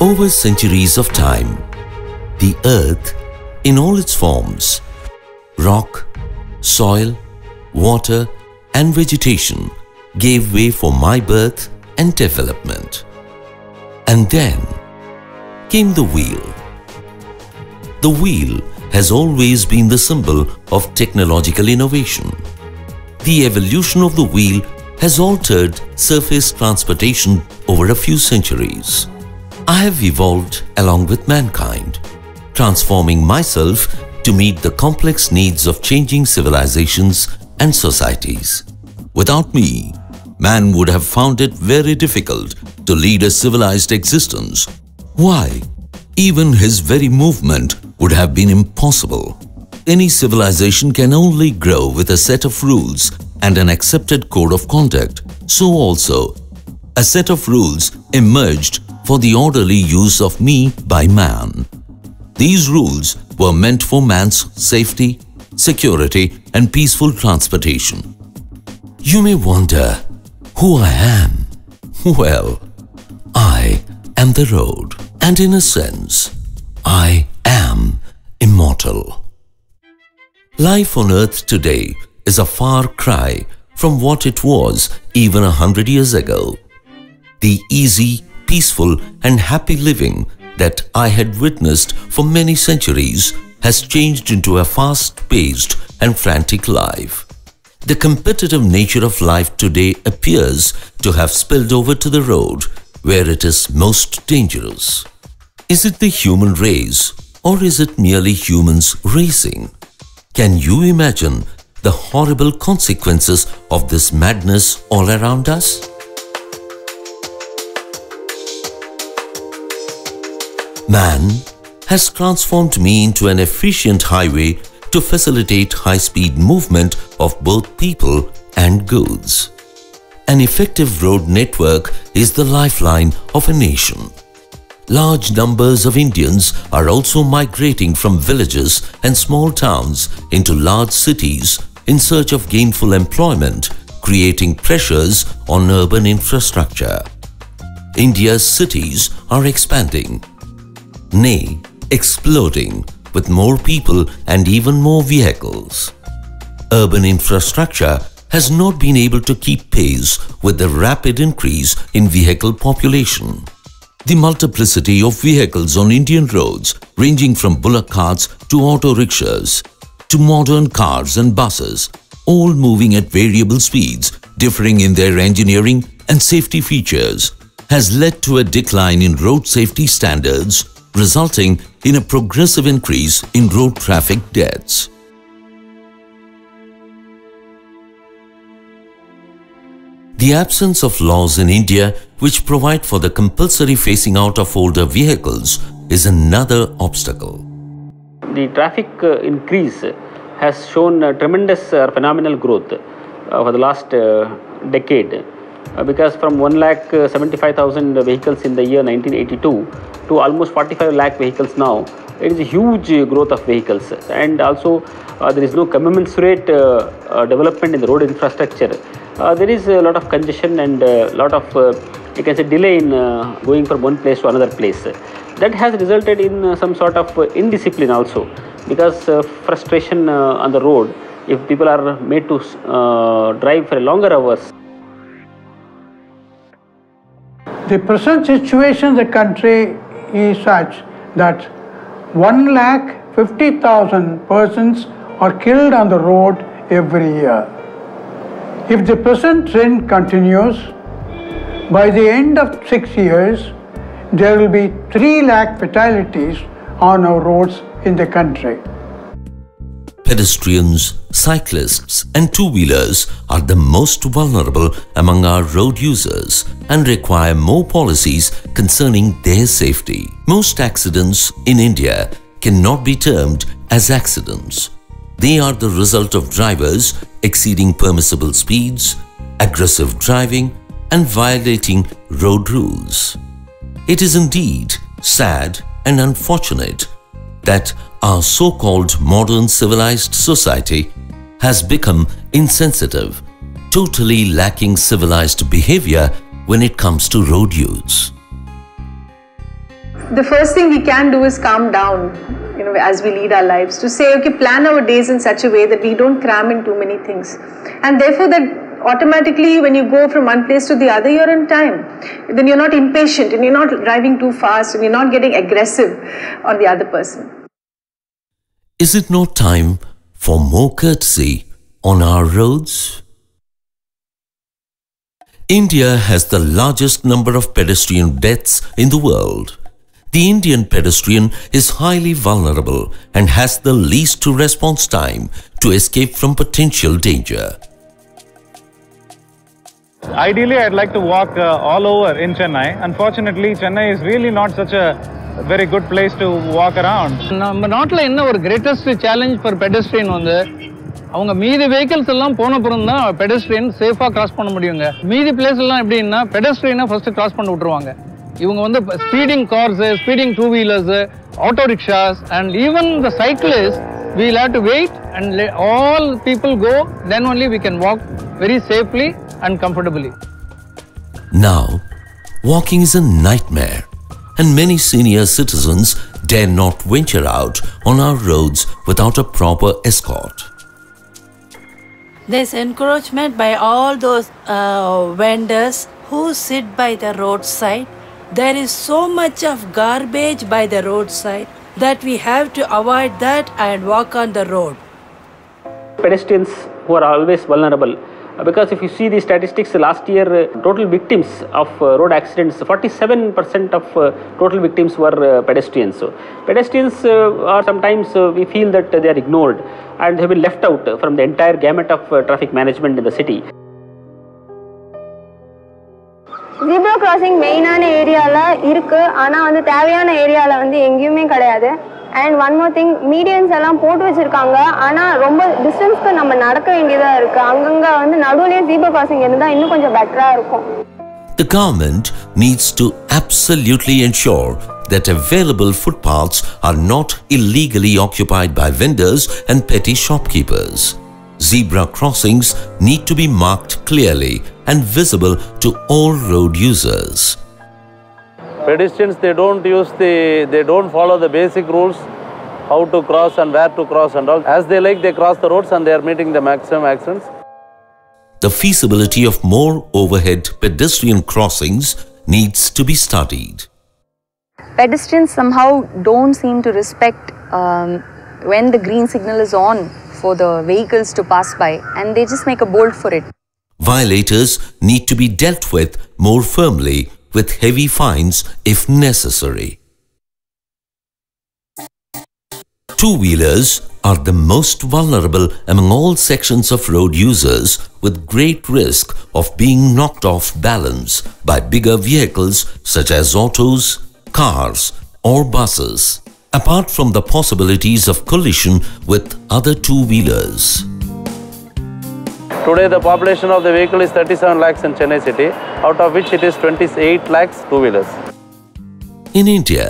Over centuries of time, the earth in all its forms, rock, soil, water and vegetation gave way for my birth and development. And then came the wheel. The wheel has always been the symbol of technological innovation. The evolution of the wheel has altered surface transportation over a few centuries. I have evolved along with mankind, transforming myself to meet the complex needs of changing civilizations and societies. Without me, man would have found it very difficult to lead a civilized existence. Why? Even his very movement would have been impossible. Any civilization can only grow with a set of rules and an accepted code of conduct. So also, a set of rules emerged for the orderly use of me by man. These rules were meant for man's safety, security and peaceful transportation. You may wonder who I am. Well, I am the road, and in a sense, I am immortal. Life on earth today is a far cry from what it was even 100 years ago. The easy, peaceful and happy living that I had witnessed for many centuries has changed into a fast-paced and frantic life. The competitive nature of life today appears to have spilled over to the road where it is most dangerous. Is it the human race or is it merely humans racing? Can you imagine the horrible consequences of this madness all around us? Man has transformed me into an efficient highway to facilitate high-speed movement of both people and goods. An effective road network is the lifeline of a nation. Large numbers of Indians are also migrating from villages and small towns into large cities in search of gainful employment, creating pressures on urban infrastructure. India's cities are expanding, nay, exploding with more people and even more vehicles. Urban infrastructure has not been able to keep pace with the rapid increase in vehicle population. The multiplicity of vehicles on Indian roads, ranging from bullock carts to auto rickshaws, to modern cars and buses, all moving at variable speeds, differing in their engineering and safety features, has led to a decline in road safety standards, resulting in a progressive increase in road traffic deaths. The absence of laws in India which provide for the compulsory phasing out of older vehicles is another obstacle. The traffic increase has shown tremendous phenomenal growth for the last decade. Because from 1,75,000 vehicles in the year 1982 to almost 45 lakh vehicles now, it is a huge growth of vehicles. And also there is no commensurate development in the road infrastructure. There is a lot of congestion and a lot of you can say delay in going from one place to another place. That has resulted in some sort of indiscipline also, because frustration on the road if people are made to drive for longer hours. The present situation in the country is such that 1,50,000 persons are killed on the road every year. If the present trend continues, by the end of 6 years, there will be 3 lakh fatalities on our roads in the country. Pedestrians, cyclists and two-wheelers are the most vulnerable among our road users and require more policies concerning their safety. Most accidents in India cannot be termed as accidents. They are the result of drivers exceeding permissible speeds, aggressive driving and violating road rules. It is indeed sad and unfortunate that our so-called modern civilized society has become insensitive, totally lacking civilized behavior when it comes to road use. the first thing we can do is calm down, as we lead our lives, to say, okay, plan our days in such a way that we don't cram in too many things. And therefore that automatically when you go from one place to the other, you're in time. Then you're not impatient and you're not driving too fast and you're not getting aggressive on the other person. Is it not time for more courtesy on our roads? India has the largest number of pedestrian deaths in the world. The Indian pedestrian is highly vulnerable and has the least response time to escape from potential danger. Ideally, I'd like to walk all over in Chennai. Unfortunately, Chennai is really not such a very good place to walk around. நம்ம நாட்டில் என்ன ஒரு greatest challenge for pedestrian வந்து அவங்க மீதி vehicles எல்லாம் போன அப்புறம் தான் pedestrian சேஃபா கிராஸ் பண்ண முடியுங்க. மீதி பிளேஸ் எல்லாம் எப்படின்னா pedestrian ஃபர்ஸ்ட் கிராஸ் பண்ணி விட்டுருவாங்க. இவங்க வந்து speeding cars, speeding two wheelers, auto rickshaws and even the cyclists, we'll have to wait and let all people go, then only we can walk very safely and comfortably. Now, walking is a nightmare, and many senior citizens dare not venture out on our roads without a proper escort. There's encouragement by all those vendors who sit by the roadside. There is so much of garbage by the roadside that we have to avoid that and walk on the road. Pedestrians who are always vulnerable, because if you see the statistics, last year total victims of road accidents, 47% of total victims were pedestrians. So pedestrians are sometimes we feel that they are ignored and have been left out from the entire gamut of traffic management in the city. Zebra crossing மெயினான ஏரியால இருக்கு, ஆனா வந்து தேவையான ஏரியால வந்து எங்கேயுமே கிடையாது. And one more thing, medians எல்லாம் போட்டு வச்சிருக்காங்க, ஆனா ரொம்ப டிஸ்டன்ஸ்க்கு நம்ம நடக்க வேண்டியதா இருக்கு. அங்கங்க வந்து நடுவுலயே zebra crossing இருந்தா இன்னும் கொஞ்சம் பெட்டரா இருக்கும். The government needs to absolutely ensure that available footpaths are not illegally occupied by vendors and petty shopkeepers. Zebra crossings need to be marked clearly and visible to all road users. Pedestrians, they don't follow the basic rules, how to cross and where to cross and all. As they like, they cross the roads and they are meeting the maximum accidents. The feasibility of more overhead pedestrian crossings needs to be studied. Pedestrians somehow don't seem to respect when the green signal is on for the vehicles to pass by, and they just make a bolt for it. Violators need to be dealt with more firmly with heavy fines if necessary. Two-wheelers are the most vulnerable among all sections of road users, with great risk of being knocked off balance by bigger vehicles such as autos, cars or buses, apart from the possibilities of collision with other two-wheelers. Today the population of the vehicle is 37 lakhs in Chennai city, out of which it is 28 lakhs two-wheelers. In India,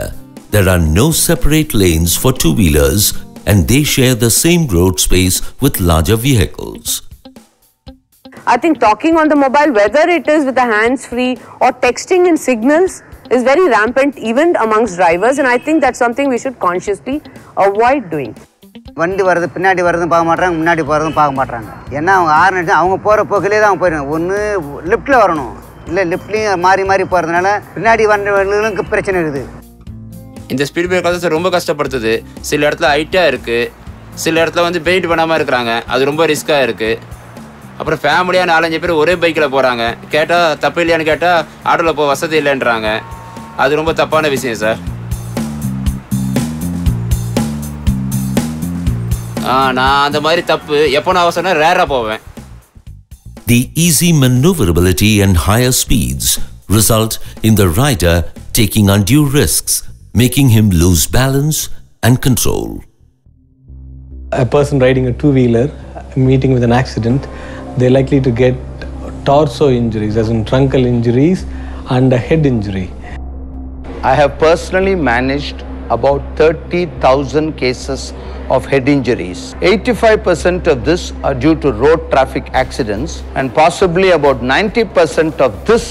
there are no separate lanes for two-wheelers and they share the same road space with larger vehicles. I think talking on the mobile, whether it is with the hands-free or texting in signals, is very rampant even amongst drivers, and I think that's something we should consciously avoid doing. வண்டி வருது, பின்னாடி வருதுன்னு பார்க்க மாட்டாங்க, முன்னாடி போகிறதும் பார்க்க மாட்டாங்க. ஏன்னா அவங்க ஆறு நிமிஷம் அவங்க போகிற போக்கிலே தான் போயிடணும். ஒன்று லிஃப்ட்டில் வரணும், இல்லை லிஃப்ட்லேயும் மாறி மாறி போகிறதுனால பின்னாடி வண்டிகளுக்கு பிரச்சனை இருக்குது. இந்த ஸ்பீட் பிரேக்கர் ரொம்ப கஷ்டப்படுத்துது. சில இடத்துல ஹைட்டாக இருக்குது, சில இடத்துல வந்து பெயிண்ட் பண்ணாமல் இருக்கிறாங்க, அது ரொம்ப ரிஸ்க்காக இருக்குது. அப்புறம் ஃபேமிலியாக 4-5 பேர் ஒரே பைக்கில் போகிறாங்க. கேட்டால் தப்பு இல்லையான்னு கேட்டால் ஆட்டோவில் போக வசதி இல்லைன்றாங்க. அது ரொம்ப தப்பான விஷயம் சார். நான் அந்த மாதிரி தப்பு எப்போ நான் அவசரம் ரேராக போவேன். The easy maneuverability and higher speeds result in the rider taking undue risks, making him lose balance and control. A person riding a two-wheeler meeting with an accident, they're likely to get torso injuries, as in truncal injuries, and a head injury. I have personally managed about 30,000 cases of head injuries. 85% of this are due to road traffic accidents, and possibly about 90% of this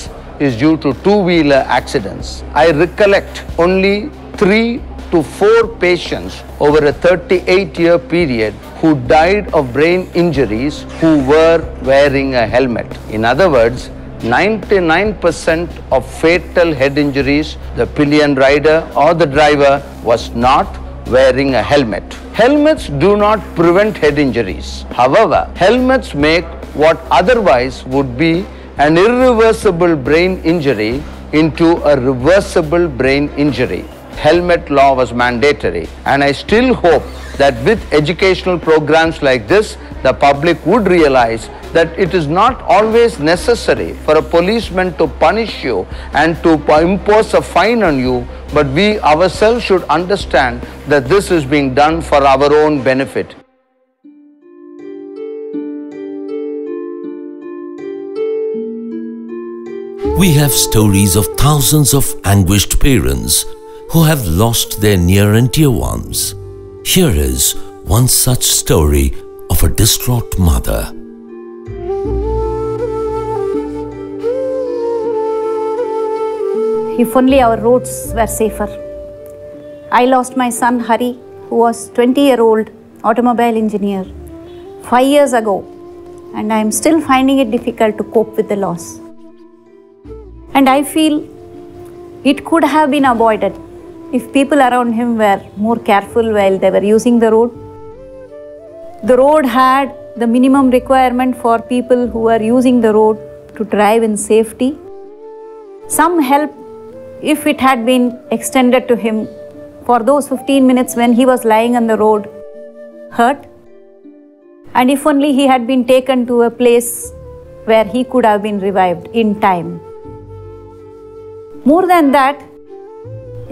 is due to two-wheeler accidents. I recollect only 3 to 4 patients over a 38-year period who died of brain injuries who were wearing a helmet. In other words, 99% of fatal head injuries, the pillion rider or the driver was not wearing a helmet. Helmets do not prevent head injuries. However, helmets make what otherwise would be an irreversible brain injury into a reversible brain injury. Helmet law was mandatory, and I still hope that with educational programs like this, the public would realize that it is not always necessary for a policeman to punish you and to impose a fine on you, but we ourselves should understand that this is being done for our own benefit. We have stories of thousands of anguished parents who have lost their near and dear ones. Here is one such story of a distraught mother. If only our roads were safer. I lost my son Hari, who was 20-year-old automobile engineer, 5 years ago, and I am still finding it difficult to cope with the loss. And I feel it could have been avoided if people around him were more careful while they were using the road. The road had the minimum requirement for people who are using the road to drive in safety. Some help if it had been extended to him for those 15 minutes when he was lying on the road, hurt. And if only he had been taken to a place where he could have been revived in time. More than that,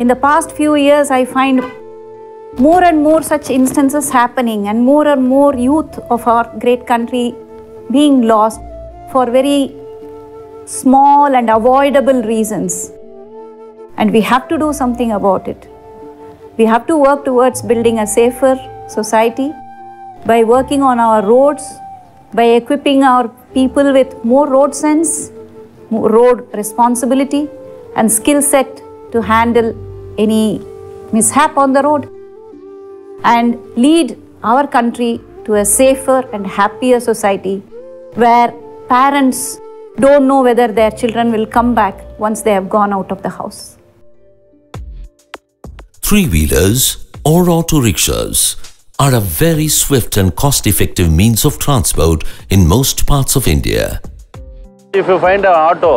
in the past few years, I find more and more such instances happening, and more youth of our great country being lost for very small and avoidable reasons. And we have to do something about it. We have to work towards building a safer society by working on our roads, by equipping our people with more road sense, more road responsibility, and skill set to handle any mishap on the road, and lead our country to a safer and happier society where parents don't know whether their children will come back once they have gone out of the house. Three-wheelers or auto rickshaws are a very swift and cost-effective means of transport in most parts of India. If you find an auto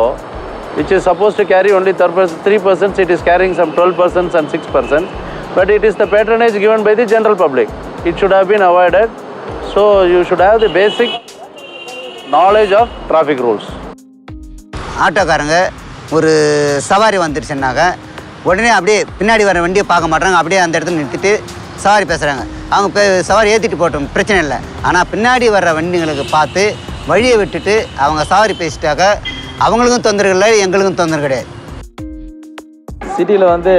which is supposed to carry only 3%, it is carrying some 12% and 6%, but it is the patronage given by the general public. It should have been avoided. So you should have the basic knowledge of traffic rules. ஆட்டோக்காரங்க ஒரு சவாரி வந்துருச்சுன்னாக்க உடனே அப்படியே பின்னாடி வர வண்டியை பார்க்க மாட்டாங்க, அப்படியே அந்த இடத்துல நிறுத்திட்டு சவாரி பேசுகிறாங்க. அவங்க சவாரி ஏற்றிட்டு போட்டோம், பிரச்சனை இல்லை. ஆனால் பின்னாடி வர்ற வண்டிங்களுக்கு பார்த்து வழியை விட்டுட்டு அவங்க சவாரி பேசிட்டாக்க அவங்களுக்கும் தொந்தரவு இல்லை, எங்களுக்கும் தொந்தரவு கிடையாது. சிட்டியில் வந்து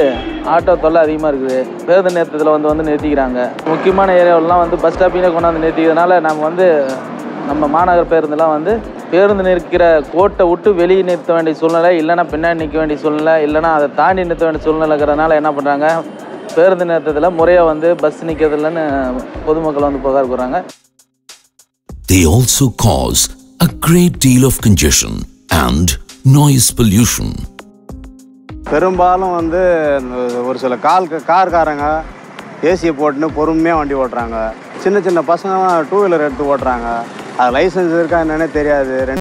ஆட்டோ தொல்லை அதிகமாக இருக்குது. பேருந்து நிறுத்தத்தில் வந்து நிறுத்திக்கிறாங்க. முக்கியமான ஏரியாவிலலாம் வந்து பஸ் ஸ்டாப்பிங்கே கொண்டாந்து நிறுத்திக்கிறதுனால நம்ம மாநகர பேருந்துலாம் பேருந்து நிற்கிற கோட்டை விட்டு வெளியே நிறுத்த வேண்டிய சூழ்நிலை, இல்லைனா பின்னாடி நிற்க வேண்டிய சூழ்நிலை, இல்லைனா அதை தாண்டி நிறுத்த வேண்டிய சூழ்நிலை இருக்கிறதுனால என்ன பண்ணுறாங்க, பேருந்து நிறுத்தத்தில் முறையாக பஸ் நிற்கிறதில்லன்னு பொதுமக்கள் புகார் கூறாங்க. They also cause a great deal of congestion and noise pollution. பெரும்பாலும் ஒரு சில கார்காரங்க ஏசியை போட்டுன்னு பொறுமையாக வண்டி ஓட்டுறாங்க. சின்ன சின்ன பசங்கலாம் டூ வீலர் எடுத்து ஓட்டுறாங்க. அது லைசன்ஸ் இருக்கா என்னன்னே தெரியாது.